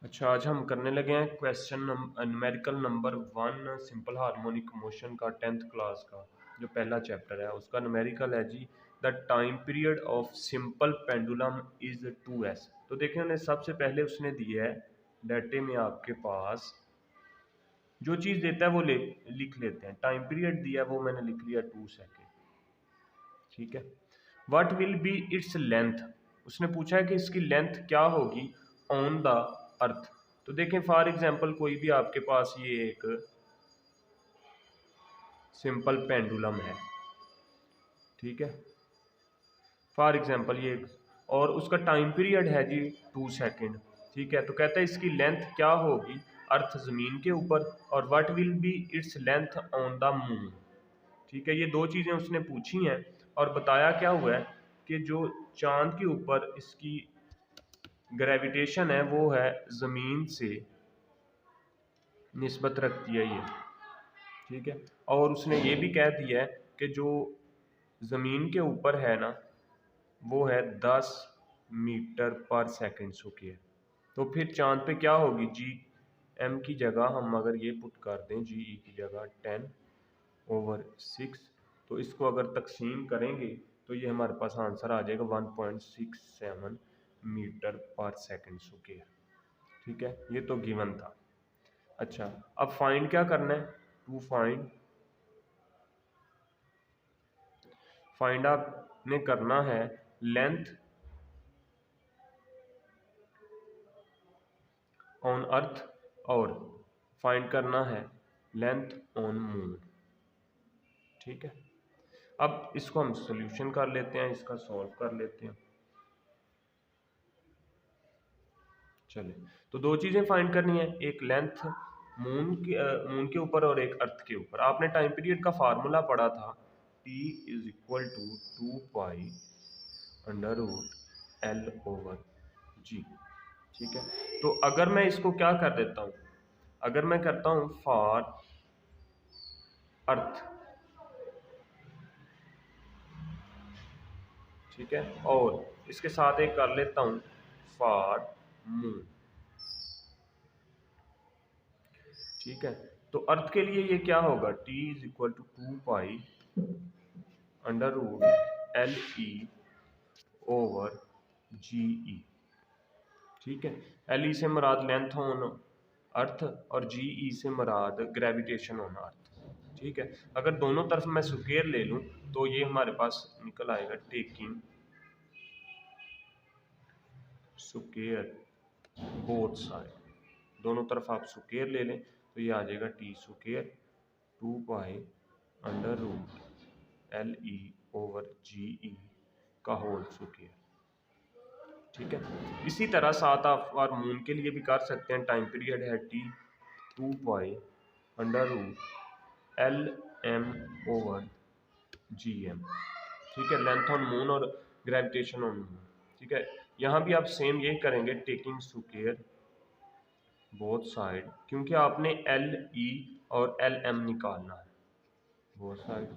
अच्छा, आज हम करने लगे हैं question numerical number 1 simple harmonic motion का 10th क्लास का जो पहला चैप्टर है उसका न्यूमेरिकल है जी। The time period of simple pendulum is 2s। तो देखें उन्हें सबसे पहले उसने दिया है डाटे में आपके पास जो चीज़ देता है वो लिख लेते हैं। टाइम पीरियड दिया है वो मैंने लिख लिया 2 सेकेंड। ठीक है। What will B its length, उसने पूछा है कि इसकी लेंथ क्या होगी ऑन द अर्थ। तो देखें फॉर एग्जांपल कोई भी आपके पास ये एक सिंपल पेंडुलम है, ठीक है, फॉर एग्जांपल ये और उसका टाइम पीरियड है जी 2 सेकेंड। ठीक है, तो कहता है इसकी लेंथ क्या होगी अर्थ ज़मीन के ऊपर, और what will B its length on the moon. ठीक है, ये दो चीज़ें उसने पूछी हैं और बताया क्या हुआ है कि जो चांद के ऊपर इसकी ग्रेविटेशन है वो है ज़मीन से निस्बत रखती है ये। ठीक है, और उसने ये भी कह दिया है कि जो ज़मीन के ऊपर है ना वो है 10 मीटर पर सेकंड स्क्वायर। तो फिर चांद पे क्या होगी जी एम की जगह हम अगर ये पुट कर दें जी ई की जगह 10/6, तो इसको अगर तकसीम करेंगे तो ये हमारे पास आंसर आ जाएगा 1.67 मीटर पर सेकंड स्क्वायर। ठीक है, ये तो गिवन था। अच्छा, अब फाइंड क्या करना है, टू फाइंड आपने करना है लेंथ ऑन अर्थ और फाइंड करना है लेंथ ऑन मून। ठीक है, अब इसको हम सॉल्यूशन कर लेते हैं, इसका सॉल्व कर लेते हैं। चले, तो दो चीज़ें फाइंड करनी है, एक लेंथ मून के ऊपर और एक अर्थ के ऊपर। आपने टाइम पीरियड का फार्मूला पढ़ा था T is equal to 2 pi under root L over G। ठीक है, तो अगर मैं इसको क्या कर देता हूँ, अगर मैं करता हूँ फॉर अर्थ, ठीक है, और इसके साथ एक कर लेता हूँ फॉर मून। ठीक है, तो अर्थ के लिए ये क्या होगा, T is equal to 2 pi under root L ई ओवर जी ई। ठीक है, एल ई से मुराद लेंथ ऑन अर्थ और जी ई से मुराद ग्रेविटेशन ऑन अर्थ। ठीक है, अगर दोनों तरफ मैं स्क्वायर ले लूं तो ये हमारे पास निकल आएगा टेकिंग स्क्वायर बोथ साइड। दोनों तरफ आप स्क्वायर ले लें तो ये आ जाएगा T square 2 pi under root L ई ओवर जी ई का होल स्क्वायर। ठीक है, इसी तरह साथ आप और मून के लिए भी कर सकते हैं। टाइम पीरियड है T 2 pi under root L M over G M. ठीक है, लेंथ ऑन मून और ग्रेविटेशन ऑन मून। ठीक है, यहाँ भी आप सेम यही करेंगे टेकिंग स्क्वायर बोथ साइड, क्योंकि आपने एल ई और एल एम निकालना है बोथ साइड।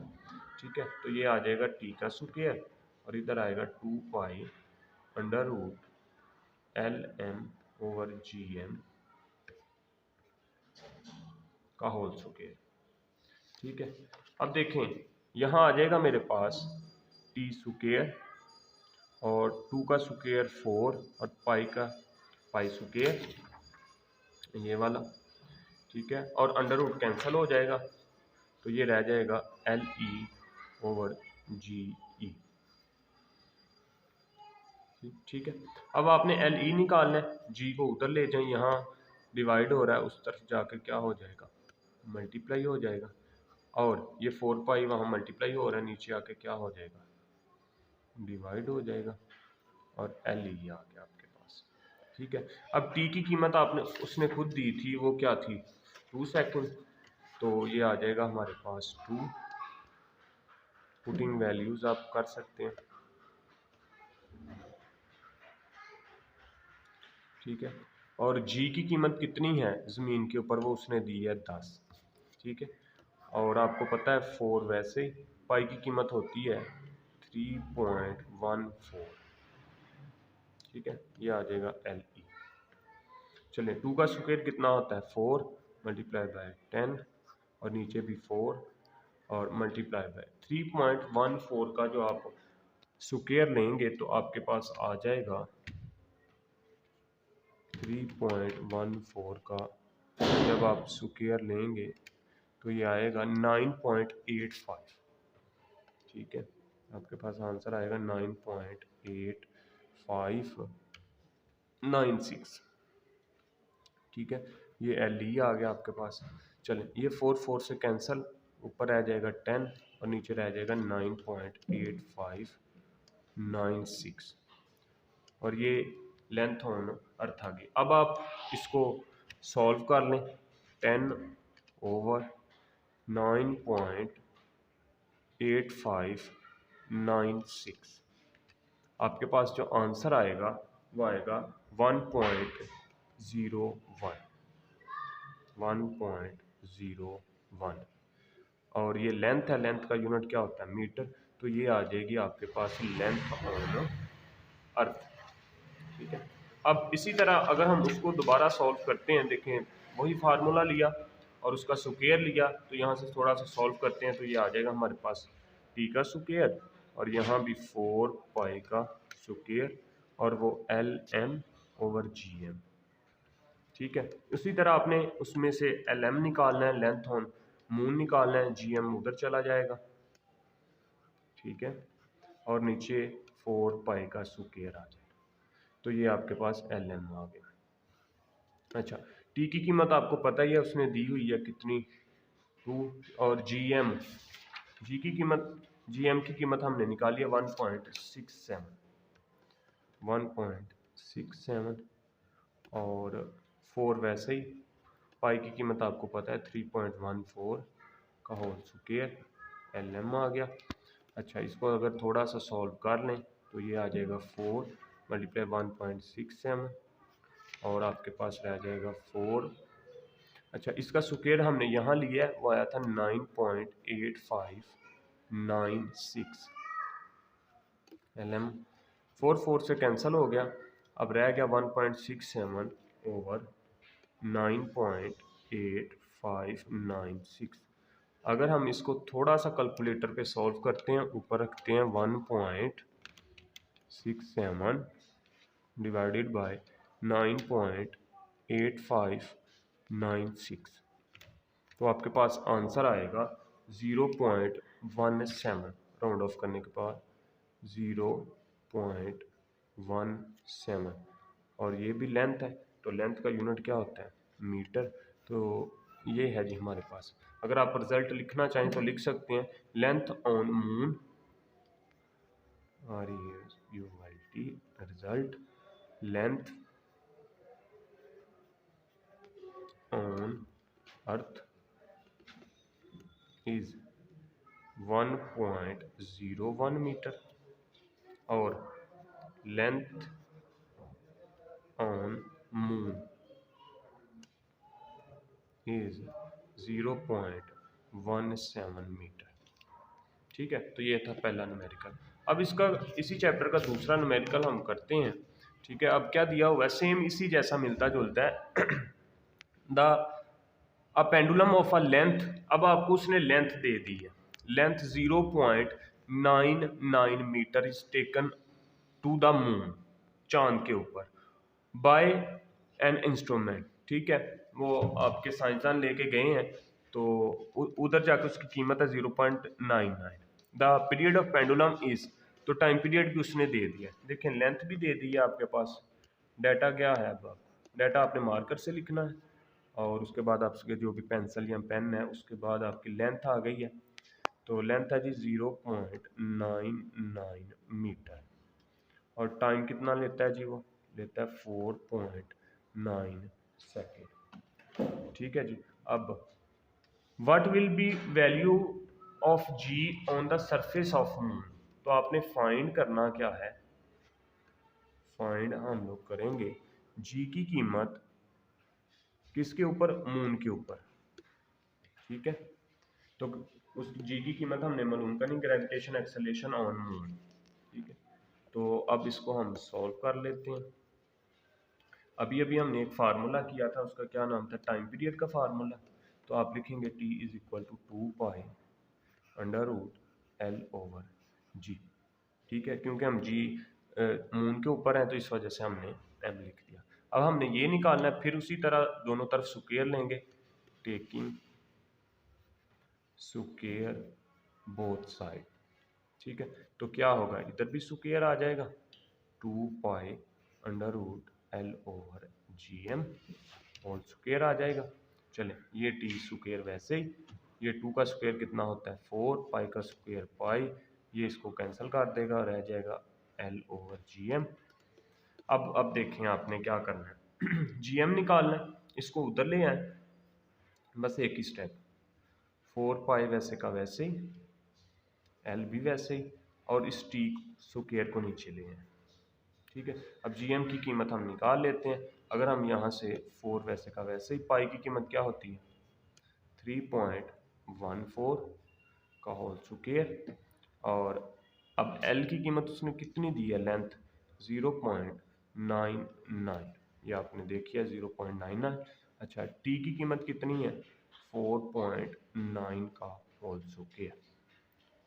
ठीक है, तो ये आ जाएगा टी का स्क्वायर और इधर आएगा 2 pi under root L M over G M का होल स्क्वायर। ठीक है, अब देखें यहाँ आ जाएगा मेरे पास टी स्क्वायर और 2 का स्क्वायर 4 और पाई स्क्वायर ये वाला। ठीक है, और अंडर रूट कैंसिल हो जाएगा तो ये रह जाएगा एल ई ओवर जी ई। ठीक है, अब आपने एल ई निकालना है, जी को उधर ले जाएं, यहाँ डिवाइड हो रहा है उस तरफ जाकर क्या हो जाएगा मल्टीप्लाई हो जाएगा, और ये 4 पाई वहाँ मल्टीप्लाई हो रहा है नीचे आके क्या हो जाएगा डिवाइड हो जाएगा, और एल ई आ गया आपके पास। ठीक है, अब टी की कीमत आपने उसने खुद दी थी, वो क्या थी 2 सेकेंड, तो ये आ जाएगा हमारे पास 2। पुटिंग वैल्यूज आप कर सकते हैं। ठीक है, और जी की कीमत कितनी है ज़मीन के ऊपर, वो उसने दी है 10। ठीक है, और आपको पता है 4 वैसे ही, पाई की कीमत होती है 3.14। ठीक है, ये आ जाएगा एल ई। चलिए 2 का स्क्वायर कितना होता है 4 मल्टीप्लाई बाय 10 और नीचे भी 4 और मल्टीप्लाई बाय 3.14 का जो आप स्क्वायर लेंगे तो आपके पास आ जाएगा 3.14 का जब आप स्क्वायर लेंगे तो ये आएगा 9.85। ठीक है, आपके पास आंसर आएगा 9.8596। ठीक है, ये एल ई आ गया आपके पास। चलें, ये 4 से कैंसिल, ऊपर रह जाएगा 10 और नीचे रह जाएगा 9.8596 और ये लेंथ ऑन अर्थ आ गई। अब आप इसको सॉल्व कर लें। 10/9.8596 आपके पास जो आंसर आएगा वो आएगा 1.01 और ये लेंथ है, लेंथ का यूनिट क्या होता है मीटर, तो ये आ जाएगी आपके पास लेंथ ऑन अर्थ। ठीक है, अब इसी तरह अगर हम उसको दोबारा सॉल्व करते हैं, देखें वही फार्मूला लिया और उसका स्क्वायर लिया, तो यहाँ से थोड़ा सा सॉल्व करते हैं तो ये आ जाएगा हमारे पास टी का स्क्वायर और यहाँ भी 4 पाई का स्क्वायर और वो LM/GM। ठीक है, उसी तरह आपने उसमें से LM निकालना है, लेंथ ऑन मून निकालना है, GM उधर चला जाएगा। ठीक है, और नीचे 4 पाई का स्क्वायर आ जाएगा, तो ये आपके पास LM आ गया। अच्छा, टी की कीमत आपको पता ही है, उसने दी हुई है कितनी 2 और GM जी की कीमत GM की कीमत हमने निकाली है 1.67 और 4 वैसे ही। पाई की कीमत आपको पता है 3.14 का होल स्क्वायर LM आ गया। अच्छा, इसको अगर थोड़ा सा सॉल्व कर लें तो ये आ जाएगा 4 मल्टीप्लाई 1.67 और आपके पास रह जाएगा 4। अच्छा, इसका स्क्वायर हमने यहाँ लिया है, वो आया था 9.8596 LM। 4 से कैंसिल हो गया, अब रह गया 1.67 ओवर 9.8596। अगर हम इसको थोड़ा सा कैलकुलेटर पे सॉल्व करते हैं, ऊपर रखते हैं 1.67 डिवाइडेड बाय 9.8596 तो आपके पास आंसर आएगा 0.17, राउंड ऑफ करने के बाद 0.17 और ये भी लेंथ है, तो लेंथ का यूनिट क्या होता है मीटर। तो ये है जी हमारे पास। अगर आप रिजल्ट लिखना चाहें तो लिख सकते हैं, length on moon RESULT result, length on earth is 1.01 metre और length on moon is 0.17 metre. ठीक है, तो ये था पहला न्यूमेरिकल। अब इसका इसी चैप्टर का दूसरा न्यूमेरिकल हम करते हैं। ठीक है, अब क्या दिया हुआ है, सेम इसी जैसा मिलता जुलता है the a pendulum of a length. अब आपको उसने लेंथ दे दी है, length 0.99 metre is taken to the moon, चांद के ऊपर, बाय एन इंस्ट्रूमेंट। ठीक है, वो आपके साइंसदान लेके गए हैं, तो उधर जाकर उसकी कीमत है 0.99। The period of pendulum is, तो टाइम पीरियड भी उसने दे दिया। देखें लेंथ भी दे दी है आपके पास। डाटा क्या है, अब डाटा आपने मार्कर से लिखना है और उसके बाद आपके जो भी पेंसिल या पेन है, उसके बाद आपकी लेंथ आ गई है। तो लेंथ है जी 0.99 मीटर और टाइम कितना लेता है जी, वो लेता है 4.9 सेकेंड। ठीक है जी, अब what will be value of G on the surface of moon. तो आपने फाइंड करना क्या है, फाइंड हम लोग करेंगे जी की कीमत किसके ऊपर, मून के ऊपर। ठीक है, तो उस जी की कीमत हमने मालूम करनी, ग्रेविटेशन एक्सेलरेशन ऑन मून। ठीक है, तो अब इसको हम सॉल्व कर लेते हैं। अभी अभी हमने एक फार्मूला किया था, उसका क्या नाम था, टाइम पीरियड का फार्मूला। तो आप लिखेंगे T is equal to 2 pi under root L over G। ठीक है, क्योंकि हम G मून के ऊपर है तो इस वजह से हमने M लिख दिया। अब हमने ये निकालना है, फिर उसी तरह दोनों तरफ स्क्वायर लेंगे, टेकिंग स्क्वायर बोथ साइड। ठीक है, तो क्या होगा, इधर भी स्क्वायर आ जाएगा, 2 pi under root L over GM whole square आ जाएगा। चले, ये T स्क्वायर वैसे ही, ये 2 का स्क्वायर कितना होता है 4, पाई का स्क्वायर पाई, ये इसको कैंसिल कर देगा, रह जाएगा L ओवर GM। अब देखें आपने क्या करना है GM निकालना है, इसको उधर ले आए, बस एक ही स्टेप, 4 पाई वैसे का वैसे ही, L भी वैसे ही, और इस T स्क्वायर को नीचे ले आए। ठीक है, अब GM की कीमत हम निकाल लेते हैं। अगर हम यहाँ से 4 वैसे का वैसे ही, पाई की कीमत क्या होती है 3.14 का होल स्क्वायर, और अब L की कीमत उसने कितनी दी है, लेंथ 0.99, ये आपने देखी है 0.99। अच्छा, T की कीमत कितनी है 4.9 का होल स्क्वायर।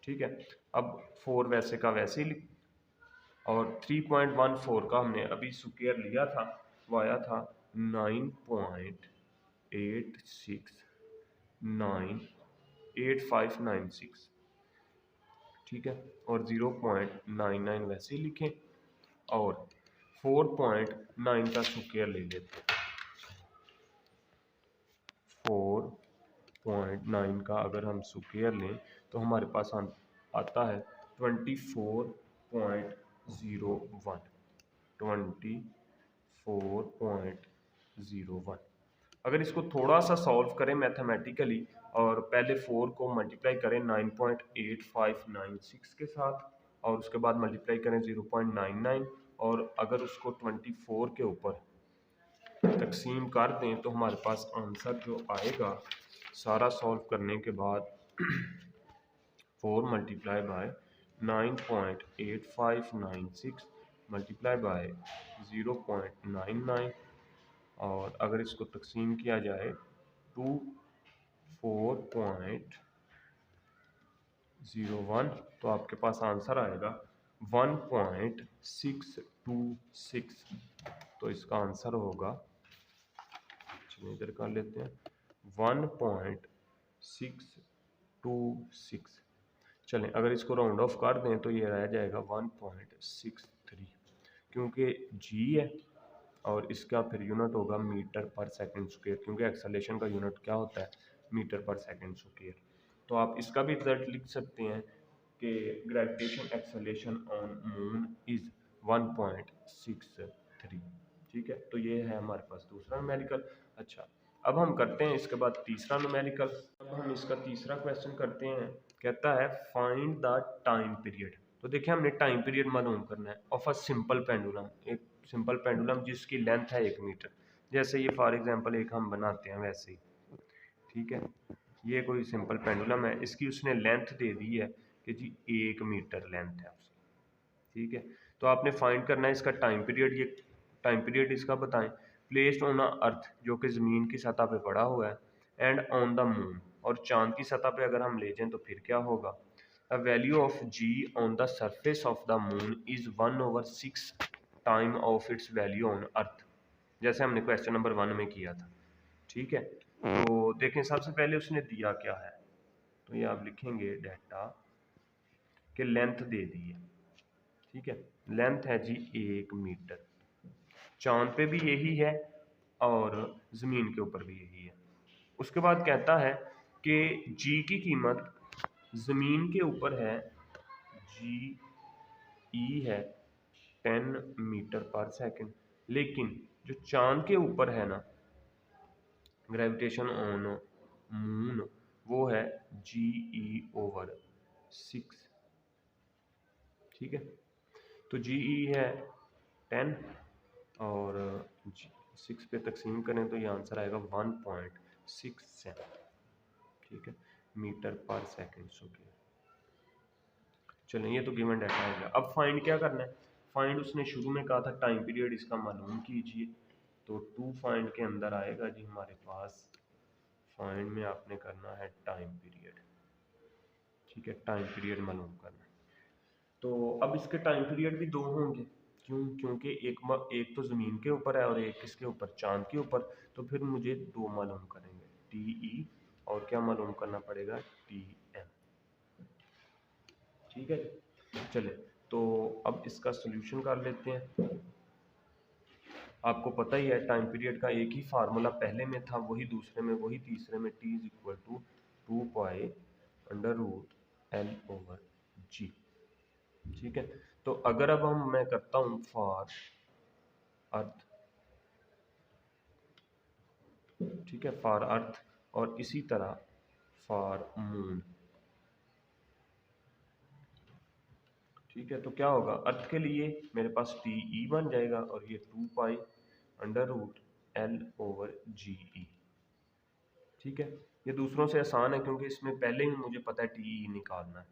ठीक है, अब 4 वैसे का वैसे ही, और 3.14 का हमने अभी स्क्वायर लिया था, वो आया था 9.86988596। ठीक है, और 0.99 वैसे ही लिखें, और 4.9 का स्क्वायर ले लेते हैं। 4.9 का अगर हम स्क्वायर लें तो हमारे पास आता है 24.01, 24.01। अगर इसको थोड़ा सा सॉल्व करें मैथमेटिकली, और पहले 4 को मल्टीप्लाई करें 9.8596 के साथ, और उसके बाद मल्टीप्लाई करें 0.99, और अगर उसको 24 के ऊपर तकसीम कर दें तो हमारे पास आंसर जो आएगा, सारा सॉल्व करने के बाद 4 मल्टीप्लाई बाय 9.8596 मल्टीप्लाई बाय 0.99, और अगर इसको तकसीम किया जाए टू 4.01 तो आपके पास आंसर आएगा 1.626। तो इसका आंसर होगा, चलिए इधर कर लेते हैं, 1.626। चलें, अगर इसको राउंड ऑफ कर दें तो ये रह जाएगा 1.63, क्योंकि G है और इसका फिर यूनिट होगा मीटर पर सेकंड स्क्वायर, क्योंकि एक्सेलरेशन का यूनिट क्या होता है मीटर पर सेकंड स्क्वायर। तो आप इसका भी रिजल्ट लिख सकते हैं कि gravitation acceleration on moon is 1.63। ठीक है, तो ये है हमारे पास दूसरा न्यूमेरिकल। अच्छा, अब हम करते हैं इसके बाद तीसरा न्यूमेरिकल। अब हम इसका तीसरा क्वेश्चन करते हैं, कहता है फाइंड द टाइम पीरियड। तो देखिए, हमने टाइम पीरियड मालूम करना है ऑफ अ सिंपल पेंडुलम, एक सिंपल पेंडुलम जिसकी लेंथ है 1 मीटर। जैसे ये फॉर एग्जांपल एक हम बनाते हैं वैसे ही। ठीक है, ये कोई सिंपल पेंडुलम है, इसकी उसने लेंथ दे दी है कि जी 1 मीटर लेंथ है उसकी। ठीक है, तो आपने फाइंड करना है इसका टाइम पीरियड। ये टाइम पीरियड इसका बताएं, प्लेस्ड ऑन अ अर्थ, जो कि ज़मीन की सतह पे पड़ा हुआ है, एंड ऑन द मून, और चांद की सतह पे अगर हम ले जाएं तो फिर क्या होगा, a value of G on the surface of the moon is 1/6 time of its value on earth, जैसे हमने क्वेश्चन नंबर 1 में किया था। ठीक है, तो देखें सबसे पहले उसने दिया क्या है, तो ये आप लिखेंगे डाटा कि लेंथ दे दी है। ठीक है, लेंथ है जी 1 मीटर, चांद पे भी यही है और ज़मीन के ऊपर भी यही है। उसके बाद कहता है कि जी की कीमत ज़मीन के ऊपर है, जी ई है 10 मीटर पर सेकंड, लेकिन जो चांद के ऊपर है ना, ग्रेविटेशन ऑन मून, वो है जी ई ओवर 6। ठीक है, तो जी ई है 10 और 6 पे तकसीम करें तो ये आंसर आएगा 1.67। ठीक है, मीटर पर सेकंड स्क्वायर। चलें, ये तो गिवन डाटा है। अब फाइंड क्या करना है, फाइंड उसने शुरू में कहा था टाइम पीरियड इसका मालूम कीजिए। तो टू फाइंड के अंदर आएगा जी हमारे पास, फाइंड में आपने करना है टाइम पीरियड। ठीक है, टाइम पीरियड मालूम करना है। तो अब इसके टाइम पीरियड भी दो होंगे, क्यों? क्योंकि एक तो ज़मीन के ऊपर है और एक किसके ऊपर, चांद के ऊपर। तो फिर मुझे दो मालूम करेंगे, TE और क्या मालूम करना पड़ेगा, TM। ठीक है, चले तो अब इसका सोल्यूशन कर लेते हैं। आपको पता ही है टाइम पीरियड का एक ही फार्मूला पहले में था, वही दूसरे में, वही तीसरे में, T is equal to 2π√L/G। ठीक है, तो अगर अब मैं करता हूँ फॉर अर्थ, ठीक है, फॉर अर्थ, और इसी तरह फॉर मून। ठीक है, तो क्या होगा, अर्थ के लिए मेरे पास TE बन जाएगा और ये 2π√L/GE। ठीक है, ये दूसरों से आसान है क्योंकि इसमें पहले ही मुझे पता है TE निकालना है।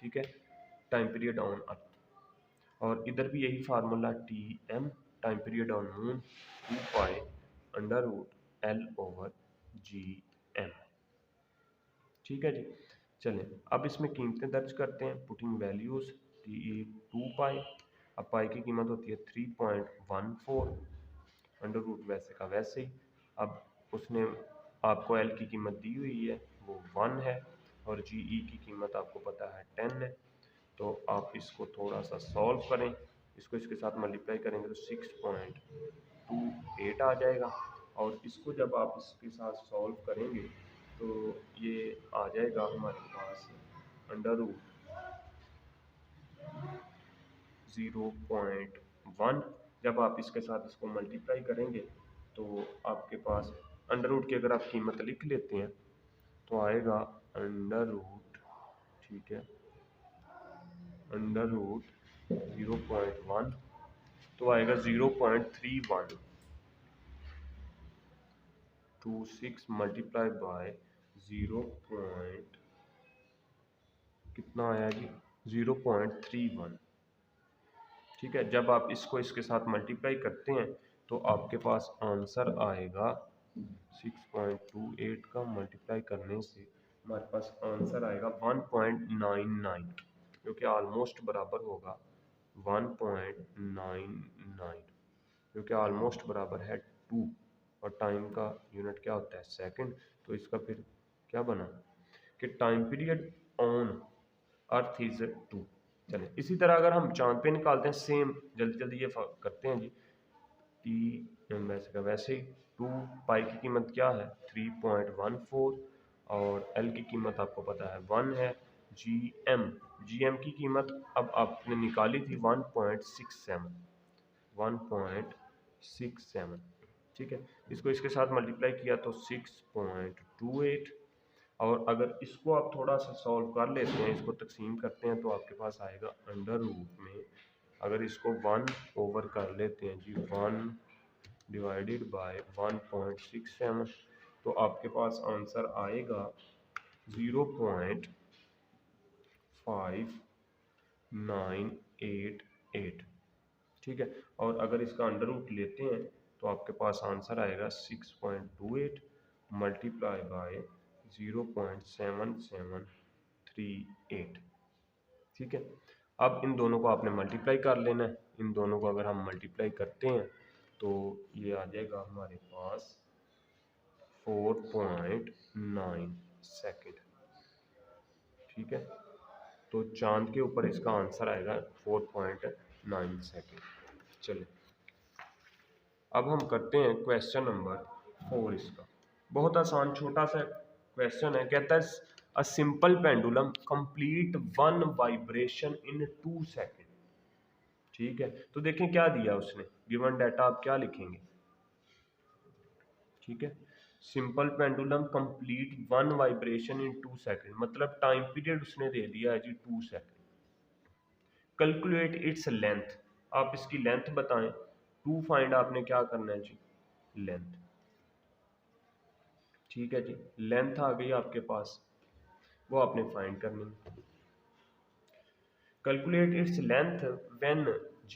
ठीक है, टाइम पीरियड ऑन अर्थ, और इधर भी यही formula TM, time period on moon 2π√L/GM। ठीक है जी, चलें अब इसमें कीमतें दर्ज करते हैं, पुटिंग वैल्यूज़। TE 2π, अब पाई की कीमत होती है 3.14, अंडर रूट वैसे का वैसे ही। अब उसने आपको L की कीमत दी हुई है, वो 1 है, और GE की कीमत आपको पता है 10 है। तो आप इसको थोड़ा सा सॉल्व करें, इसको इसके साथ मल्टीप्लाई करेंगे तो 6.28 आ जाएगा, और इसको जब आप इसके साथ सॉल्व करेंगे तो ये आ जाएगा हमारे पास अंडर रूट 0.1। जब आप इसके साथ इसको मल्टीप्लाई करेंगे तो आपके पास अंडर रूट की अगर आप कीमत लिख लेते हैं तो आएगा अंडर रूट, ठीक है, अंडर रूट 0.1 तो आएगा 0.3126 मल्टीप्लाई बाय 0. कितना आया जी, 0.31। ठीक है, जब आप इसको इसके साथ मल्टीप्लाई करते हैं तो आपके पास आंसर आएगा 6.28 का मल्टीप्लाई करने से हमारे पास आंसर आएगा 1.99, जो कि ऑलमोस्ट बराबर होगा 1.99, जो कि ऑलमोस्ट बराबर है 2, और टाइम का यूनिट क्या होता है, सेकंड। तो इसका फिर क्या बना कि time period on earth is 2। चलें इसी तरह अगर हम चांद पे निकालते हैं, सेम जल्दी जल्दी ये करते हैं जी। वैसे का वैसे ही 2π की कीमत क्या है 3.14, और L की कीमत आपको पता है 1 है। GM की कीमत अब आपने निकाली थी 1.67। ठीक है, इसको इसके साथ मल्टीप्लाई किया तो 6.28, और अगर इसको आप थोड़ा सा सॉल्व कर लेते हैं, इसको तकसीम करते हैं तो आपके पास आएगा अंडर रूट में, अगर इसको 1 ओवर कर लेते हैं जी 1 डिवाइडेड बाय 1.67, तो आपके पास आंसर आएगा 0.5988। ठीक है, और अगर इसका अंडर रूट लेते हैं तो आपके पास आंसर आएगा 6.28 मल्टीप्लाई बाय 0.7738। ठीक है, अब इन दोनों को आपने मल्टीप्लाई कर लेना है। इन दोनों को अगर हम मल्टीप्लाई करते हैं तो ये आ जाएगा हमारे पास 4.9 सेकेंड। ठीक है, तो चांद के ऊपर इसका आंसर आएगा 4.9 सेकेंड। चलिए अब हम करते हैं क्वेश्चन नंबर 4। इसका बहुत आसान छोटा सा क्वेश्चन है, कहता है अ simple pendulum complete 1 vibration in 2 second. ठीक है, तो देखें क्या दिया उसने, गिवन डाटा आप क्या लिखेंगे। ठीक है, simple pendulum complete 1 vibration in 2 second, मतलब टाइम पीरियड उसने दे दिया है जी 2 सेकेंड। कैलकुलेट इट्स लेंथ, आप इसकी लेंथ बताएं। 2 फाइंड आपने क्या करना है जी, लेंथ। ठीक है जी, लेंथ आ गई आपके पास, वो आपने फाइंड करनी है। Calculate its length when G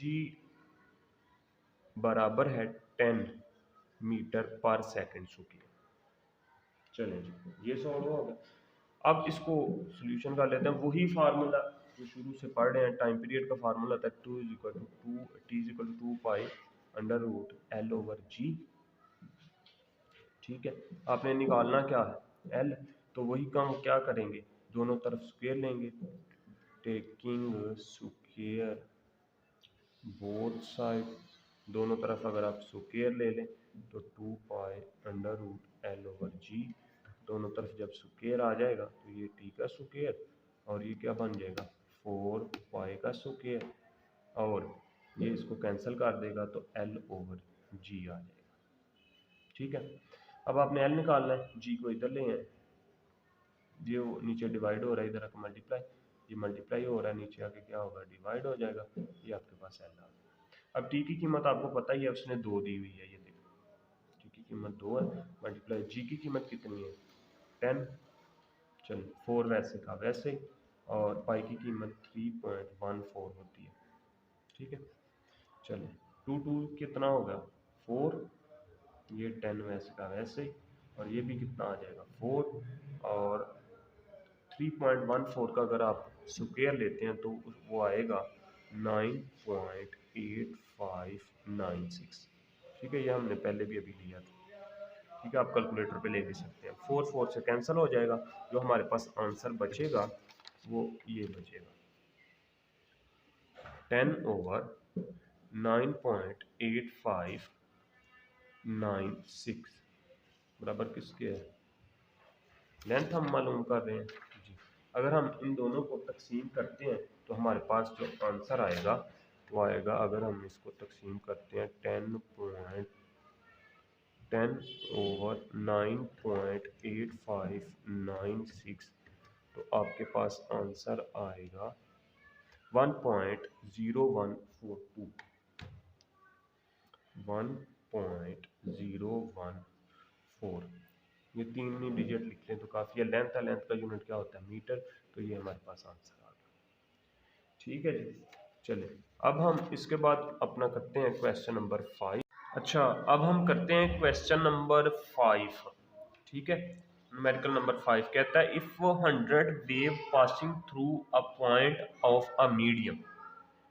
बराबर है 10, मीटर पर सेकंड स्क्वायर। चलें जी, ये सॉल्व हो गया। अब इसको सोल्यूशन कर लेते हैं। वही फार्मूला जो शुरू से पढ़ रहे हैं, टाइम पीरियड का फार्मूला था T equal to 2 pi under root L over G। ठीक है, आपने निकालना क्या है L, तो वही काम क्या करेंगे, दोनों तरफ स्क्वायर लेंगे, टेकिंग स्क्वायर बोथ साइड, दोनों तरफ अगर आप स्क्वायर ले लें तो 2 pi under root L over G, दोनों तरफ जब स्क्वायर आ जाएगा तो ये T का स्क्वायर और ये क्या बन जाएगा 4 पाई का स्क्वायर, और ये इसको कैंसिल कर देगा तो L ओवर G आ जाएगा। ठीक है, अब आपने L निकालना है, G को इधर ले आए, ये नीचे डिवाइड हो रहा है, इधर आके मल्टीप्लाई, ये मल्टीप्लाई हो रहा है, नीचे आके क्या होगा डिवाइड हो जाएगा, ये आपके पास L आ गया। अब T की कीमत आपको पता ही है, उसने 2 दी हुई है, ये देखो T की कीमत 2 है, मल्टीप्लाई G की कीमत कितनी है 10, चलो 4 वैसे का वैसे ही, और पाई की कीमत 3.14 होती है। ठीक है, चलो 2 2 कितना होगा 4, ये 10 वैसे का वैसे ही, और ये भी कितना आ जाएगा 4, और 3.14 का अगर आप स्क्वायर लेते हैं तो वो आएगा 9.8596। ठीक है, ये हमने पहले भी अभी लिया था। ठीक है, आप कैलकुलेटर पे ले भी सकते हैं, 4 4 से कैंसिल हो जाएगा, जो हमारे पास आंसर बचेगा वो ये बचेगा 10 ओवर 9.8596 बराबर किसके है, लेंथ हम मालूम कर रहे हैं जी। अगर हम इन दोनों को तकसीम करते हैं तो हमारे पास जो आंसर आएगा वो आएगा, अगर हम इसको तकसीम करते हैं 10 ओवर 9.8596 तो आपके पास आंसर आएगा 1.0142, 1.014। ये 3 ही डिजिट लिख लें तो काफ़ी है। लेंथ है, लेंथ का यूनिट क्या होता है मीटर, तो ये हमारे पास आंसर आ गया। ठीक है जी, चलिए अब हम इसके बाद अपना करते हैं क्वेश्चन नंबर 5। अच्छा, अब हम करते हैं क्वेश्चन नंबर 5। ठीक है, न्यूमेरिकल नंबर 5 कहता है if 100 wave passing through a point of a medium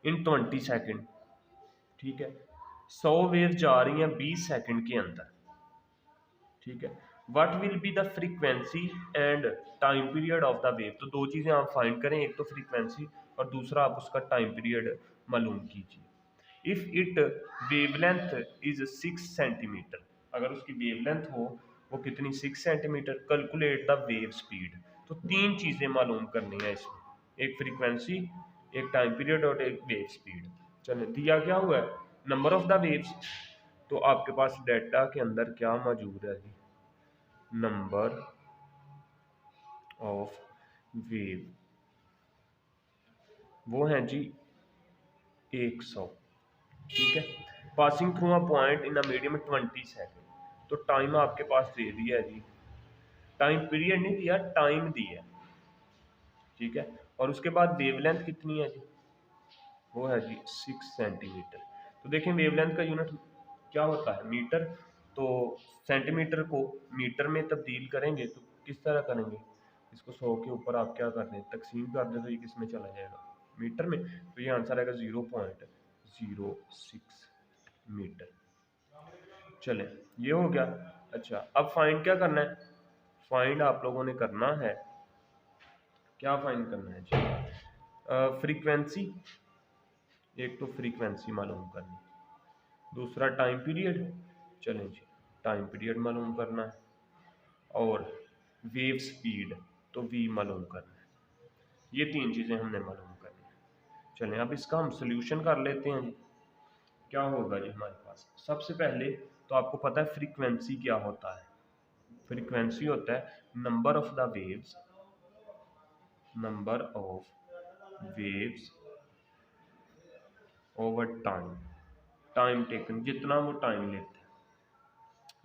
in 20 second. ठीक है, 100 वेव जा रही हैं 20 सेकेंड के अंदर। ठीक है, what will be the frequency and time period of the wave. तो दो चीज़ें आप फाइंड करें, एक तो फ्रीक्वेंसी और दूसरा आप उसका टाइम पीरियड मालूम कीजिए। If it wavelength is 6 centimetre, अगर उसकी वेवलेंथ हो वो कितनी 6 centimetre, calculate the wave speed. तो 3 चीज़ें मालूम करनी है इसमें, एक फ्रीक्वेंसी, एक टाइम पीरियड और एक वेव स्पीड। चलिए, दिया क्या हुआ है नंबर ऑफ द वेव्स, तो आपके पास डाटा के अंदर क्या मौजूद है जी, नंबर ऑफ वेव, वो है जी 100। ठीक है, passing through a point in a medium 20 second, तो टाइम आपके पास दे दिया है जी, टाइम पीरियड नहीं दिया, टाइम दिया। ठीक है, और उसके बाद वेवलेंथ कितनी है जी, वो है जी 6 सेंटीमीटर। तो देखें वेवलेंथ का यूनिट क्या होता है मीटर, तो सेंटीमीटर को मीटर में तब्दील करेंगे तो किस तरह करेंगे, इसको 100 के ऊपर आप क्या कर दें तकसीम कर दें तो ये किस में चला जाएगा मीटर में, तो ये आंसर आएगा 0.06 मीटर। चले, ये हो गया। अच्छा, अब फाइंड क्या करना है, फाइंड आप लोगों ने करना है, क्या फाइंड करना है जी, फ्रीक्वेंसी, एक तो फ्रीक्वेंसी मालूम करनी, दूसरा टाइम पीरियड, चलें जी टाइम पीरियड मालूम करना है, और वेव स्पीड तो वी मालूम करना है। ये 3 चीज़ें हमने मालूम करनी है। चलें अब इसका हम सोल्यूशन कर लेते हैं जी। क्या होगा जी हमारे पास, सबसे पहले तो आपको पता है फ्रीक्वेंसी क्या होता है, फ्रीक्वेंसी होता है number of the waves, number of waves over time, time taken, जितना वो टाइम लेते हैं।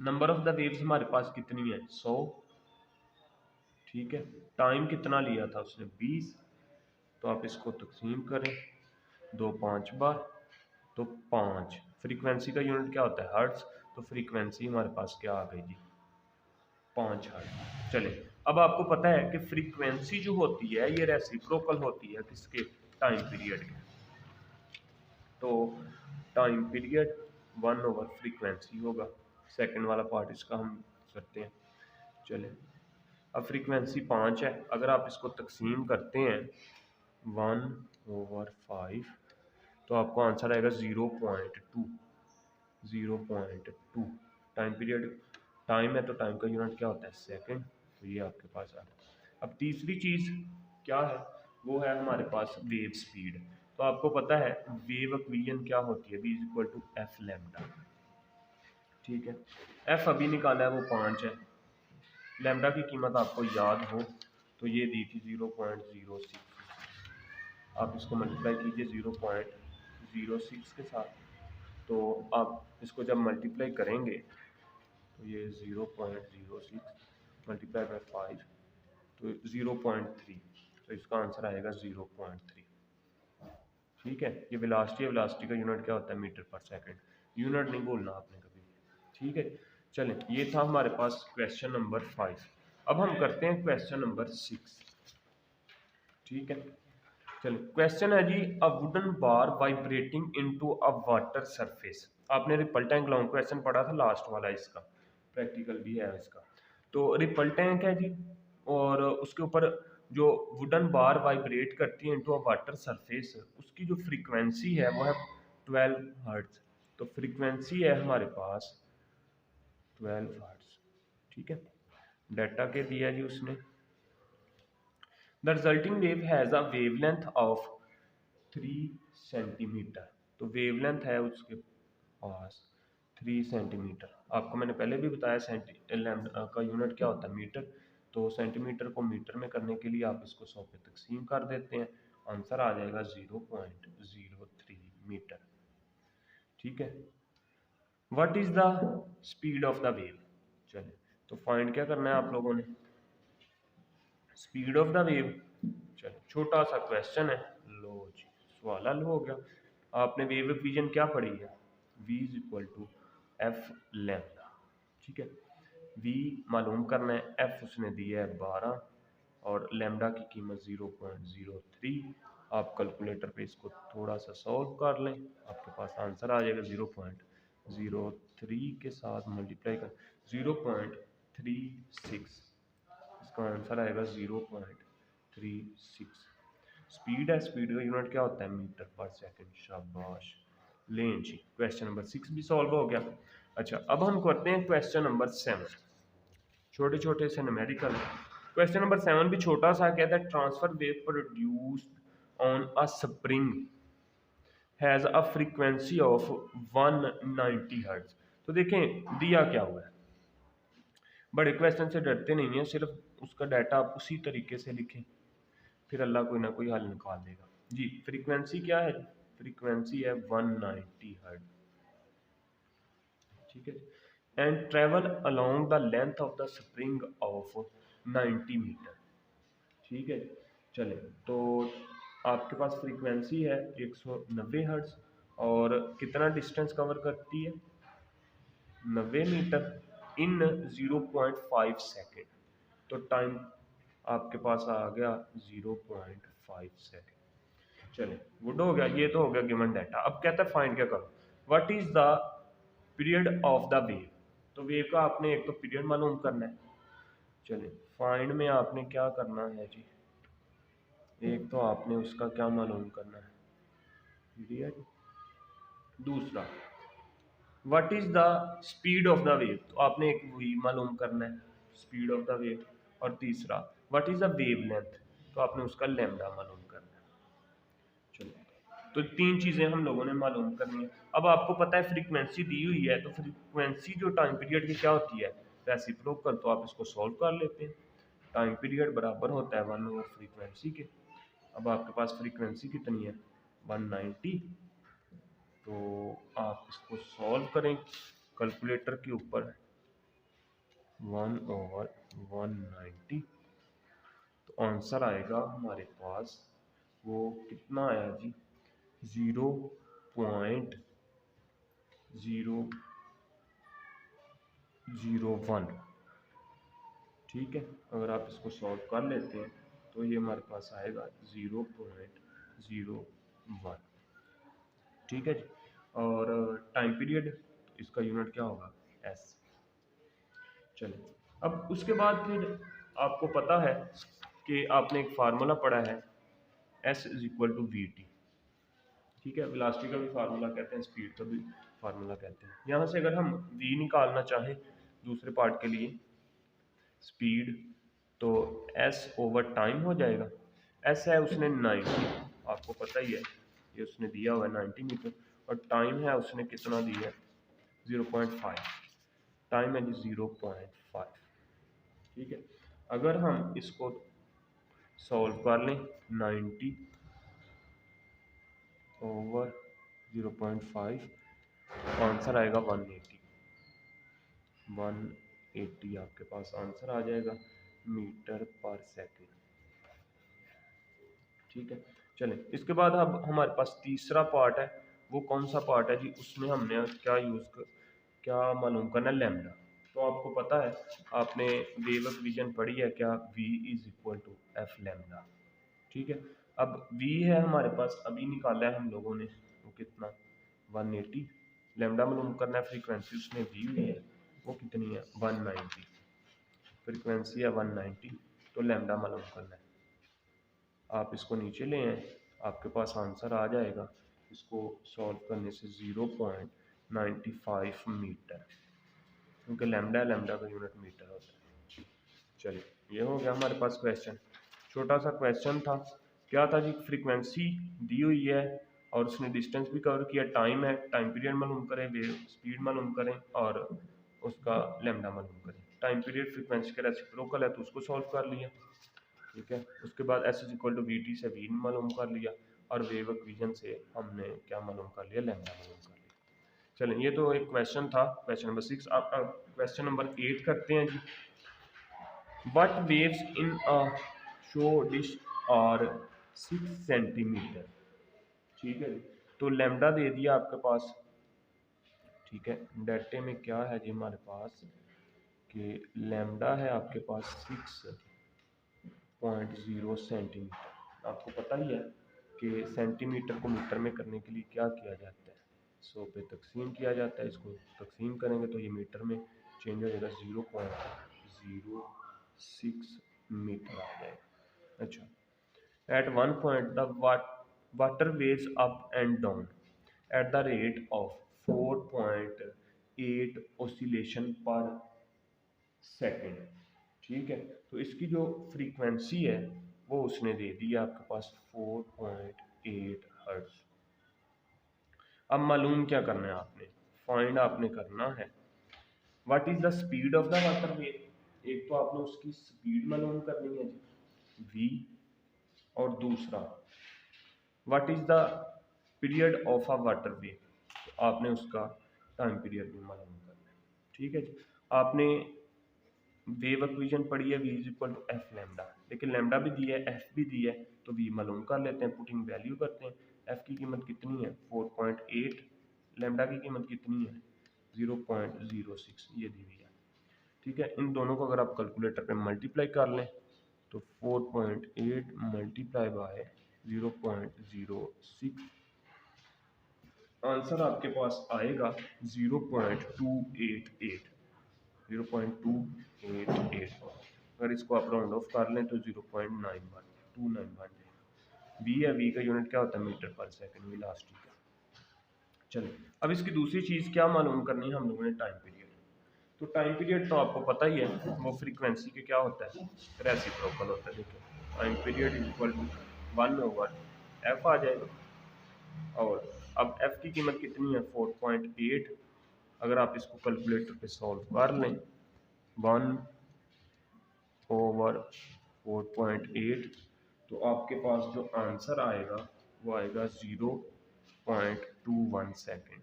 नंबर ऑफ द वेव्स हमारे पास कितनी है 100। ठीक है, टाइम कितना लिया था उसने 20, तो आप इसको तकसीम करें 2 5 बार तो 5। फ्रीक्वेंसी का यूनिट क्या होता है हर्ट्ज, तो फ्रीक्वेंसी हमारे पास क्या आ गई जी, 5 हर्ट्ज। चले, अब आपको पता है कि फ्रीक्वेंसी जो होती है ये रेसिप्रोकल होती है किसके, टाइम पीरियड के। तो टाइम पीरियड 1/फ्रीक्वेंसी होगा। सेकंड वाला पार्ट इसका हम करते हैं। चले, अब फ्रीक्वेंसी 5 है, अगर आप इसको तकसीम करते हैं 1/5 तो आपको आंसर आएगा 0.2। 0.2 टाइम पीरियड, टाइम है तो टाइम का यूनिट क्या होता है, सेकंड। तो ये आपके पास आ गया। अब तीसरी चीज़ क्या है, वो है हमारे पास वेव स्पीड। तो आपको पता है वेव इक्वेशन क्या होती है, v = f लैम्डा। ठीक है, f अभी निकाला है वो 5 है। लैम्डा की कीमत आपको याद हो तो ये दी थी 0.06। आप इसको मल्टीप्लाई कीजिए 0.06 के साथ, तो आप इसको जब मल्टीप्लाई करेंगे तो ये 0.06 मल्टीप्लाई बाय 5 तो 0.3, तो इसका आंसर आएगा 0.3। ठीक है, ये वेलोसिटी है, वेलोसिटी का यूनिट क्या होता है, मीटर पर सेकंड। यूनिट नहीं बोलना आपने कभी। ठीक है, चलें, ये था हमारे पास क्वेश्चन नंबर 5। अब हम करते हैं क्वेश्चन नंबर 6। ठीक है, चलिए, क्वेश्चन है जी, a wooden bar vibrating into a water surface. आपने रिपल टैंक लॉन्ग क्वेश्चन पढ़ा था, लास्ट वाला इसका प्रैक्टिकल भी है इसका। तो रिपल टैंक है जी, और उसके ऊपर जो वुडन बार वाइब्रेट करती है इनटू अ वाटर सरफेस, उसकी जो फ्रीक्वेंसी है वो है 12 हर्ट्ज। तो फ्रीक्वेंसी है हमारे पास 12 हर्ट्ज। ठीक है, डाटा के दिया जी उसने। The resulting wave has a wavelength of 3 centimetre. तो वेवलेंथ है उसके पास 3 सेंटीमीटर। आपको मैंने पहले भी बताया लैम्डा का यूनिट क्या होता है, मीटर। तो सेंटीमीटर को मीटर में करने के लिए आप इसको 100 पे तकसीम कर देते हैं, आंसर आ जाएगा 0.03 मीटर। ठीक है, what is the speed of the wave. चलिए, तो फाइंड क्या करना है आप लोगों ने, स्पीड ऑफ द वेव। चलो, छोटा सा क्वेश्चन है, लो जी सवाल हल हो गया। आपने वेव इक्वेशन क्या पढ़ी है, v = f लैम्डा। ठीक है, v मालूम करना है, f उसने दिया है 12 और लैम्डा की कीमत 0.03। आप कैलकुलेटर पे इसको थोड़ा सा सॉल्व कर लें, आपके पास आंसर आ जाएगा 0.03 के साथ मल्टीप्लाई कर 0.36, इसका आंसर आएगा 0.36। स्पीड है, स्पीड का यूनिट क्या होता है, मीटर पर सेकंड। शाबाश, लें जी, क्वेश्चन नंबर 6 भी सॉल्व हो गया। अच्छा, अब हम करते हैं क्वेश्चन नंबर 7। छोटे छोटे से न्यूमेरिकल। क्वेश्चन नंबर 7 भी छोटा सा, कहता है transfer wave produced on a spring has a frequency of 190 hertz. तो देखें दिया क्या हुआ है, बड़े क्वेश्चन से डरते नहीं है, सिर्फ उसका डाटा आप उसी तरीके से लिखें, फिर अल्लाह कोई ना कोई हल निकाल देगा जी। फ्रीक्वेंसी क्या है, फ्रीक्वेंसी है 190 हर्ट्ज। ठीक है, and travel along the length of the spring of 90 metre. ठीक है, चले, तो आपके पास फ्रीक्वेंसी है 190 हर्ट्ज और कितना डिस्टेंस कवर करती है, 90 मीटर इन 0.5 सेकेंड। तो टाइम आपके पास आ गया 0.5 सेकेंड। चलिए, गुड हो गया, ये तो हो गया गिवन डाटा। अब कहता है फाइंड क्या करो, what is the period of the wave. तो वेव का आपने एक तो पीरियड मालूम करना है। चलिए, फाइंड में आपने क्या करना है जी, एक तो आपने उसका क्या मालूम करना है, पीरियड। दूसरा what is the speed of the wave, तो आपने एक वी मालूम करना है, स्पीड ऑफ द वेव। और तीसरा what is the wave length, तो आपने उसका लैम्डा मालूम करना है। चलो, तो 3 चीज़ें हम लोगों ने मालूम करनी है। अब आपको पता है फ्रीक्वेंसी दी हुई है, तो फ्रीक्वेंसी जो टाइम पीरियड की क्या होती है, रेसिप्रोकल। तो आप इसको सॉल्व कर लेते हैं, टाइम पीरियड बराबर होता है 1/फ्रीक्वेंसी के। अब आपके पास फ्रीक्वेंसी कितनी है, 190। तो आप इसको सॉल्व करें कैलकुलेटर के ऊपर, 1/190। तो आंसर आएगा हमारे पास, वो कितना आया जी, 0.0 0.01। ठीक है, अगर आप इसको सॉल्व कर लेते हैं तो ये हमारे पास आएगा 0.01। ठीक है जी। और टाइम पीरियड, इसका यूनिट क्या होगा, एस। चलिए, अब उसके बाद फिर आपको पता है कि आपने एक फार्मूला पढ़ा है, S is equal to V T. ठीक है, वेलोसिटी का भी फार्मूला कहते हैं, स्पीड का भी फार्मूला कहते हैं। यहाँ से अगर हम वी निकालना चाहें दूसरे पार्ट के लिए, स्पीड, तो एस ओवर टाइम हो जाएगा। एस है उसने 90, आपको पता ही है, ये उसने दिया हुआ है 90 मीटर, और टाइम है उसने कितना दिया है, 0.5। टाइम है जी 0.5। ठीक है, अगर हम इसको सॉल्व कर लें, 90 ओवर 0.5, आंसर आएगा 180। 180 आपके पास आंसर आ जाएगा मीटर पर सेकेंड। ठीक है, चलें, इसके बाद अब हमारे पास तीसरा पार्ट है। वो कौन सा पार्ट है जी, उसमें हमने क्या मालूम करना है, लैम्डा। तो आपको पता है, आपने वेव इक्वेशन पढ़ी है क्या, v is equal to F lambda. ठीक है, अब v है हमारे पास, अभी निकाला है हम लोगों ने, वो कितना, 180। लैम्डा मालूम करना है, फ्रीक्वेंसी उसने दी हुई है, वो कितनी है, 190। फ्रीक्वेंसी है 190, तो लैम्डा मालूम करना है। आप इसको नीचे ले आए, आपके पास आंसर आ जाएगा, इसको सॉल्व करने से 0.95 मीटर, क्योंकि लैम्डा का यूनिट मीटर होता है। चलिए, ये हो गया हमारे पास क्वेश्चन। छोटा सा क्वेश्चन था, क्या था जी, फ्रीक्वेंसी दी हुई है और उसने डिस्टेंस भी कवर किया, टाइम है, टाइम पीरियड मालूम करें, वेव स्पीड मालूम करें, और उसका लैम्डा मालूम करें। टाइम पीरियड फ्रीक्वेंसी के रेसिप्रोकल है तो उसको सॉल्व कर लिया। ठीक है, उसके बाद S is equal to V T से वी मालूम कर लिया, और वेव इक्वेशन से हमने क्या मालूम कर लिया, लैम्डा मालूम कर लिया। चलें, ये तो एक क्वेश्चन था, क्वेश्चन नंबर 6। आप क्वेश्चन नंबर 8 करते हैं जी। What waves in a shallow dish are 6 centimetre. ठीक है, तो लैम्डा दे दिया आपके पास। ठीक है, डाटे में क्या है जी हमारे पास, कि लैम्डा है आपके पास 6.0 सेंटीमीटर। आपको पता ही है कि सेंटीमीटर को मीटर में करने के लिए क्या किया जाता है, 100 पे तकसीम किया जाता है। इसको तकसीम करेंगे तो ये मीटर में चेंज हो जाएगा, 0.06 मीटर आ जाएगा। अच्छा, at one point the water waves up and down at the rate of 4.8 oscillation per second. ठीक है, तो इसकी जो फ्रीक्वेंसी है वो उसने दे दी है आपके पास 4.8 हर्ट्ज। अब मालूम क्या करना है आपने, फाइंड आपने करना है what is the speed of the water wave. एक तो आपने उसकी स्पीड मालूम करनी है जी, v, और दूसरा what is the period of a water wave, तो आपने उसका टाइम पीरियड भी मालूम करना है। ठीक है जी, आपने वेव इक्वेशन पढ़ी है, v is equal to F lambda, लेकिन लैम्डा भी दिया है, एफ भी दिया है, तो v मालूम कर लेते हैं, पुटिंग वैल्यू करते हैं। एफ की कीमत कितनी है, 4.8, लैम्डा की कीमत कितनी है, 0.06, ये दी हुई है। ठीक है, इन दोनों को अगर आप कैलकुलेटर पे मल्टीप्लाई कर लें तो 4.8 मल्टीप्लाई बाय 0.06, आंसर आपके पास आएगा 0.288। 0.288, अगर इसको आप राउंड ऑफ कर लें तो 0.91 जाएगा। वी है, वी का यूनिट क्या होता है, मीटर पर सेकंड, वेलोसिटी का। चलिए, अब इसकी दूसरी चीज़ क्या मालूम करनी है हम लोगों ने, टाइम पीरियड। तो टाइम पीरियड तो आपको पता ही है, वो फ्रीक्वेंसी के क्या होता है, रेसिप्रोकल होता है। देखिए, time period is equal to 1/f आ जाएगा, और अब f की कीमत कितनी है, 4.8। अगर आप इसको कैलकुलेटर पे सॉल्व कर लें, 1/4.8, तो आपके पास जो आंसर आएगा वो आएगा 0.21 सेकेंड।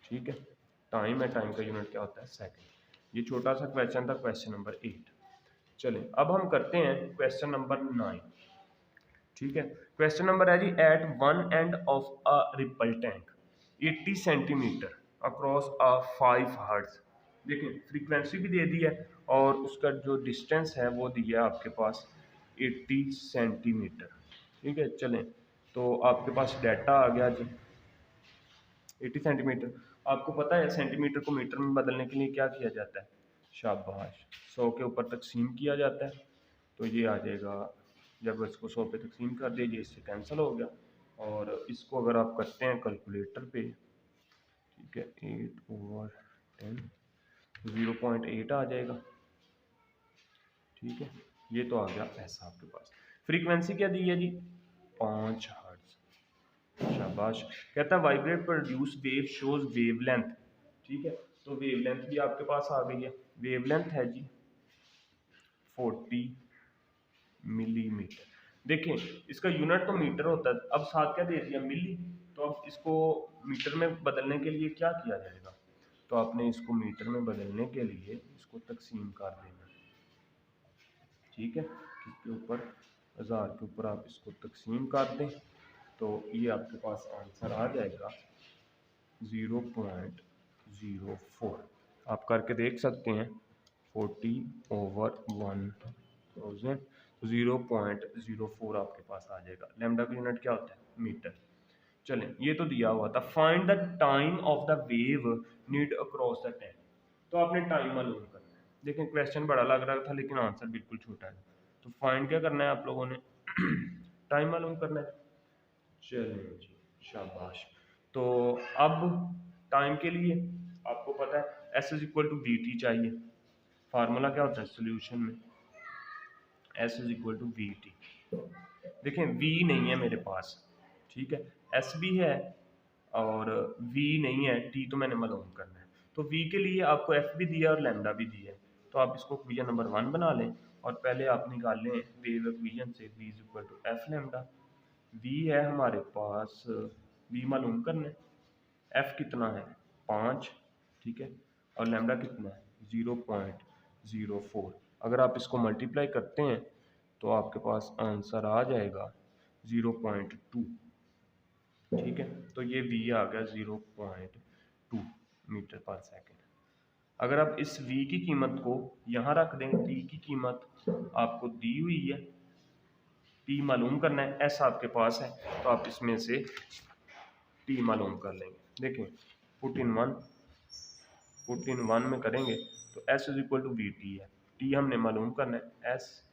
ठीक है, टाइम है, टाइम का यूनिट क्या होता है, सेकेंड। ये छोटा सा क्वेश्चन था, क्वेश्चन नंबर 8। चलें, अब हम करते हैं क्वेश्चन नंबर 9। ठीक है, क्वेश्चन नंबर है जी, at one end of a ripple tank 80 centimetre across a 5 hertz देखिए फ्रीक्वेंसी भी दे दी है और उसका जो डिस्टेंस है वो दिया है आपके पास 80 सेंटीमीटर। ठीक है, चलें तो आपके पास डाटा आ गया जी 80 सेंटीमीटर। आपको पता है सेंटीमीटर को मीटर में बदलने के लिए क्या किया जाता है? शाबाश, 100 के ऊपर तकसीम किया जाता है। तो ये आ जाएगा, जब इसको 100 पे तकसीम कर दीजिए इससे कैंसिल हो गया। और इसको अगर आप करते हैं कैलकुलेटर पे, ठीक है, 8/10 0.8 आ जाएगा। ठीक है, ये तो आ गया ऐसा आपके पास। फ्रीक्वेंसी क्या दी है जी? 5 हर्ट्ज। शाबाश। कहता है vibrate produce wave shows wavelength. ठीक है, तो वेवलेंथ भी आपके पास आ गई है। वेवलेंथ है जी 40 मिलीमीटर। देखें इसका यूनिट तो मीटर होता है, अब साथ क्या दे दिया? मिली। तो अब इसको मीटर में बदलने के लिए क्या किया जाएगा? तो आपने इसको मीटर में बदलने के लिए इसको तकसीम कर देना। ठीक है, इसके ऊपर 1000 के ऊपर आप इसको तकसीम कर दें तो ये आपके पास आंसर आ जाएगा 0.04। आप करके देख सकते हैं 40/1000 0.04 आपके पास आ जाएगा। लैम्डा का यूनिट क्या होता है? मीटर। चलें, ये तो दिया हुआ था। Find the time of the wave need across the time. तो आपने टाइम मालूम करना है। देखें क्वेश्चन बड़ा लग रहा था लेकिन आंसर बिल्कुल छोटा है। तो फाइंड क्या करना है आप लोगों ने? टाइम मालूम करना है। चलें जी, शाबाश। तो अब टाइम के लिए आपको पता है S is equal to V T चाहिए। फार्मूला क्या होता है सोल्यूशन में? S is equal to V T. देखें V नहीं है मेरे पास, ठीक है, S भी है और V नहीं है, T तो मैंने मालूम करना है। तो V के लिए आपको F भी दिया और लैम्डा भी दिया है। तो आप इसको इक्वेशन नंबर 1 बना लें और पहले आप निकाल लें वेव इक्वेशन से V is equal to F lambda. V है हमारे पास, V मालूम करना है। F कितना है? 5। ठीक है, और लैम्डा कितना है? 0.04। अगर आप इसको मल्टीप्लाई करते हैं तो आपके पास आंसर आ जाएगा 0.2। ठीक है, तो ये V आ गया 0.2 मीटर पर सेकेंड। अगर आप इस V की कीमत को यहाँ रख दें, T की कीमत आपको दी हुई है, T मालूम करना है, S आपके पास है, तो आप इसमें से T मालूम कर लेंगे। देखें पुट इन वन में करेंगे तो S is equal to V T है। T हमने मालूम करना है, S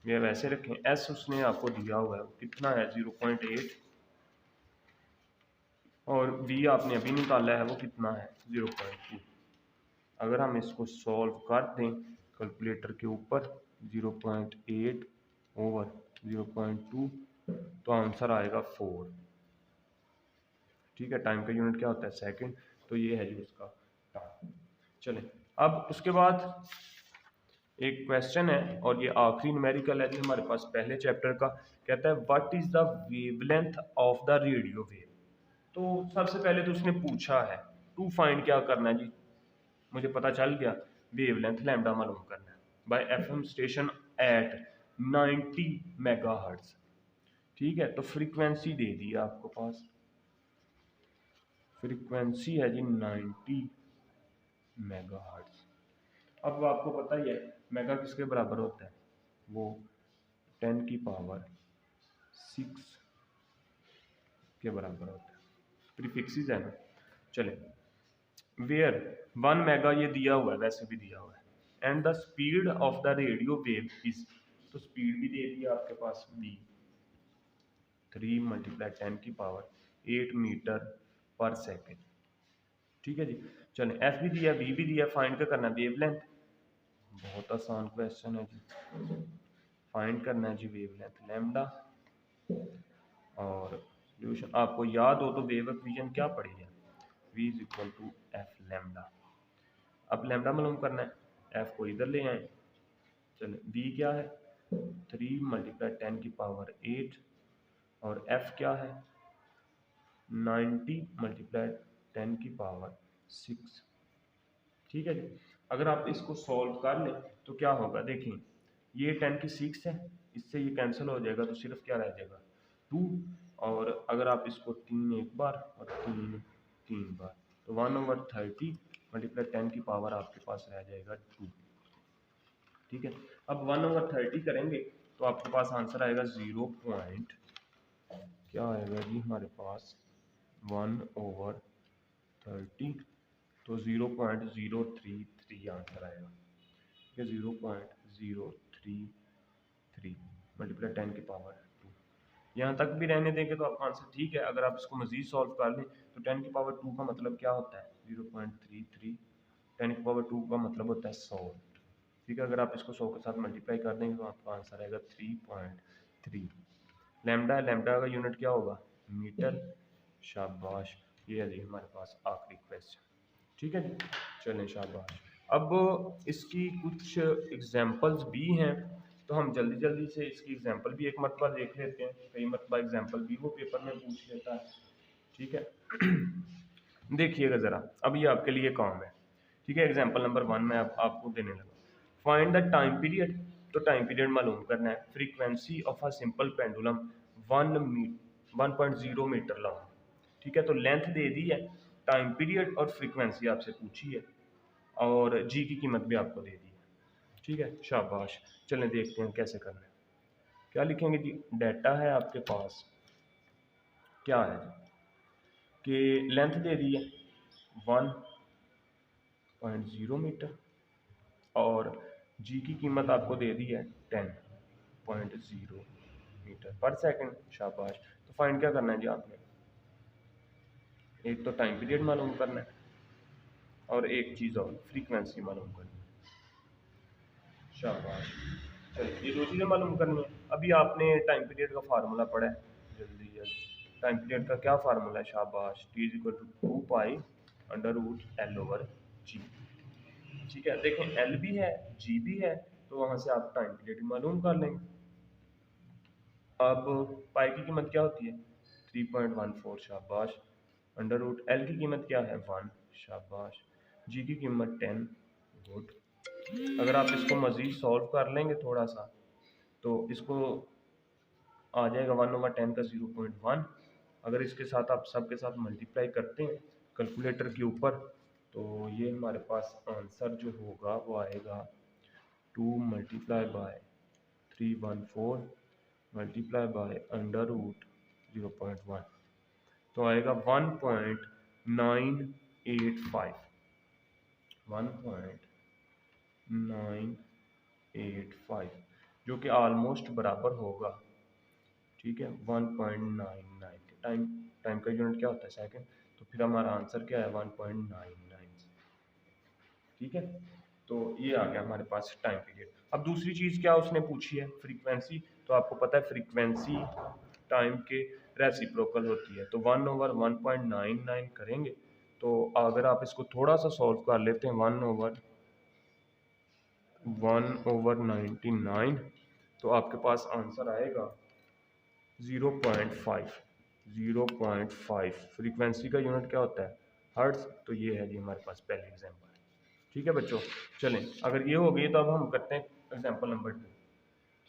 ये वैसे रखें, S उसने आपको दिया हुआ है कितना है? 0.8 और V आपने अभी निकाला है वो कितना है? 0.2। अगर हम इसको सॉल्व कर दें कैलकुलेटर के ऊपर 0.8 ओवर 0.2 तो आंसर आएगा 4। ठीक है, टाइम का यूनिट क्या होता है? सेकंड। तो ये है जी उसका टाइम। चलें, अब उसके बाद एक क्वेश्चन है और ये आखिरी न्यूमेरिकल है जी हमारे पास पहले चैप्टर का। कहता है what is the wavelength of the radio wave. तो सबसे पहले तो उसने पूछा है टू फाइंड क्या करना है जी, मुझे पता चल गया वेवलेंथ लैम्डा मालूम करना है by FM station at 90 megahertz. ठीक है, तो फ्रीक्वेंसी दे दी है आपको पास, फ्रीक्वेंसी है जी 90 मेगाहर्ट्ज। अब आपको पता ही है मेगा किसके बराबर होता है? वो 10 की पावर 6 के बराबर होता है। प्रीफिक्सेस है ना। चले, वेयर 1 मेगा ये दिया हुआ है, वैसे भी दिया हुआ है। And the speed of the radio wave is, तो स्पीड भी दे दी है आपके पास v 3 × 10 की पावर 8 मीटर पर सेकेंड। ठीक है जी, चलें f भी दिया v भी दिया, फाइंड क्या करना है? वेवलेंथ। बहुत आसान क्वेश्चन है जी, फाइंड करना है जी वेवलेंथ लैम्डा। और सोल्यूशन आपको याद हो तो वेव इक्वेशन क्या पड़ी है? v is equal to F lambda. अब लैम्डा मालूम करना है, f को इधर ले आए। चले, v क्या है? 3 × 10 की पावर 8 और f क्या है? 90 × 10 की पावर 6। ठीक है जी, अगर आप इसको सॉल्व कर लें तो क्या होगा? देखिए ये 10 की 6 है, इससे ये कैंसिल हो जाएगा तो सिर्फ क्या रह जाएगा? 2। और अगर आप इसको 3 एक बार और 3 3 बार तो 1/30 मल्टीप्लाई 10 की पावर आपके पास रह जाएगा 2। ठीक है, अब 1/30 करेंगे तो आपके पास आंसर आएगा 0 पॉइंट क्या आएगा जी हमारे पास 1/30, तो 0.033 आंसर आएगा। ठीक है, 0.033 मल्टीप्लाई 10 की पावर 2। यहाँ तक भी रहने देंगे तो आपका आंसर ठीक है। अगर आप इसको मजीद सॉल्व कर लें तो 10 की पावर 2 का मतलब क्या होता है 0.33, 10 की पावर 2 का मतलब होता है 100। ठीक है, अगर आप इसको 100 के साथ मल्टीप्लाई कर देंगे तो आपका आंसर आएगा 3.3। लैम्डा, लैम्डा का यूनिट क्या होगा मीटर। शाबाश, ये है जी हमारे पास आखिरी क्वेश्चन। ठीक है जी, चलें शाबाश। अब इसकी कुछ एग्जांपल्स भी हैं तो हम जल्दी जल्दी से इसकी एग्जांपल भी एक मरतबा देख लेते हैं। कई मरतबा एग्जांपल भी वो पेपर में पूछ लेता है। ठीक है देखिएगा ज़रा, अब ये आपके लिए काम है। ठीक है, एग्जांपल नंबर 1 में आपको देने लगा। फाइंड द टाइम पीरियड, तो टाइम पीरियड मालूम करना है। Frequency of a simple pendulum 1.0 metre long. ठीक है, तो लेंथ दे दी है, टाइम पीरियड और फ्रीक्वेंसी आपसे पूछी है और जी की कीमत भी आपको दे दी है। ठीक है, शाबाश। चलें देखते हैं कैसे करना है। क्या लिखेंगे जी, डाटा है आपके पास, क्या है कि लेंथ दे दी है 1.0 मीटर और जी की कीमत आपको दे दी है 10.0 मीटर पर सेकंड। शाबाश। तो फाइंड क्या करना है जी आपने, एक तो टाइम पीरियड मालूम करना है और एक चीज़ और फ्रीक्वेंसी मालूम करनी है। शाबाश, चलिए ये दो चीज़ें मालूम करनी है। अभी आपने टाइम पीरियड का फार्मूला पढ़ा है, जल्दी जल्दी टाइम पीरियड का क्या फार्मूला है। शाबाश, T = 2π√L/g। ठीक है, देखें L भी है G भी है, तो वहाँ से आप टाइम पीरियड मालूम कर लेंगे। अब पाई की कीमत क्या होती है 3.14। शाबाश। √L की कीमत क्या है 1। शाबाश। जी की कीमत 10। गुड। अगर आप इसको मज़ीद सॉल्व कर लेंगे थोड़ा सा तो इसको आ जाएगा 1/10 का 0.1। अगर इसके साथ आप सब के साथ मल्टीप्लाई करते हैं कैलकुलेटर के ऊपर तो ये हमारे पास आंसर जो होगा वो आएगा 2 × 314 मल्टीप्लाई बाय √0.1, तो आएगा 1.985 जो कि ऑलमोस्ट बराबर होगा। ठीक है, 1.99 के टाइम का यूनिट क्या होता है सेकंड, तो फिर हमारा आंसर क्या है 1.99। ठीक है, तो ये आ गया हमारे पास टाइम पीरियड। अब दूसरी चीज़ क्या उसने पूछी है फ्रीक्वेंसी, तो आपको पता है फ्रीक्वेंसी टाइम के रेसिप्रोकल होती है, तो 1/1.99 करेंगे तो अगर आप इसको थोड़ा सा सॉल्व कर लेते हैं 1/1/99 तो आपके पास आंसर आएगा 0.5। फ्रीक्वेंसी का यूनिट क्या होता है हर्ट्ज, तो ये है जी हमारे पास पहले एग्जांपल। ठीक है बच्चों, चलें अगर ये हो गई तो अब हम करते हैं एग्जांपल नंबर 2।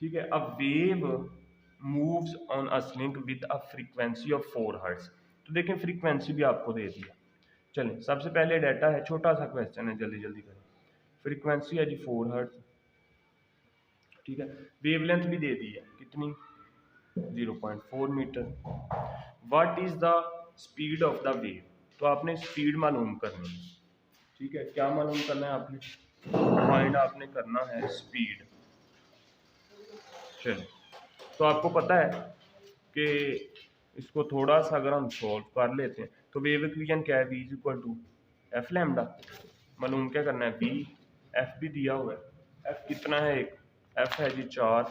ठीक है, a wave moves on a sling with a frequency of 4 hertz. तो देखें फ्रीक्वेंसी भी आपको दे दिया। चलें सबसे पहले डाटा है, छोटा सा क्वेश्चन है, जल्दी जल्दी करें। फ्रीक्वेंसी है जी 4 हर्ट्ज। ठीक है, वेवलेंथ भी दे दी है कितनी 0.4 metre. What is the speed of the wave, तो आपने स्पीड मालूम करनी है। ठीक है, क्या मालूम करना है आपने, फाइंड आपने करना है स्पीड। चलिए, तो आपको पता है कि इसको थोड़ा सा अगर हम सॉल्व कर लेते हैं तो वेव इक्वेशन क्या है v = f लैम्डा। मालूम क्या करना है v, f भी दिया हुआ है, f कितना है, एक f है जी 4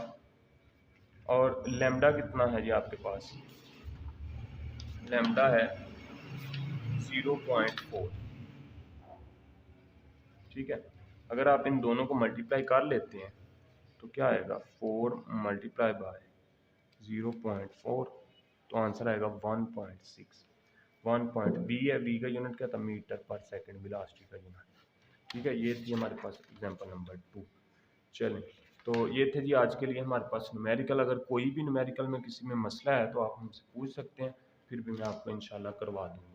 और लैम्डा कितना है जी आपके पास, लैम्डा है 0.4। ठीक है, अगर आप इन दोनों को मल्टीप्लाई कर लेते हैं तो क्या आएगा 4 × 0.4, तो आंसर आएगा 1.6। v है, v का यूनिट क्या था मीटर पर सेकंड, वेलोसिटी का यूनिट। ठीक है, ये थी हमारे पास एग्जांपल नंबर 2। चलें, तो ये थे जी आज के लिए हमारे पास न्यूमेरिकल। अगर कोई भी न्यूमेरिकल में किसी में मसला है तो आप हमसे पूछ सकते हैं, फिर भी मैं आपको इंशाल्लाह करवा दूँगा।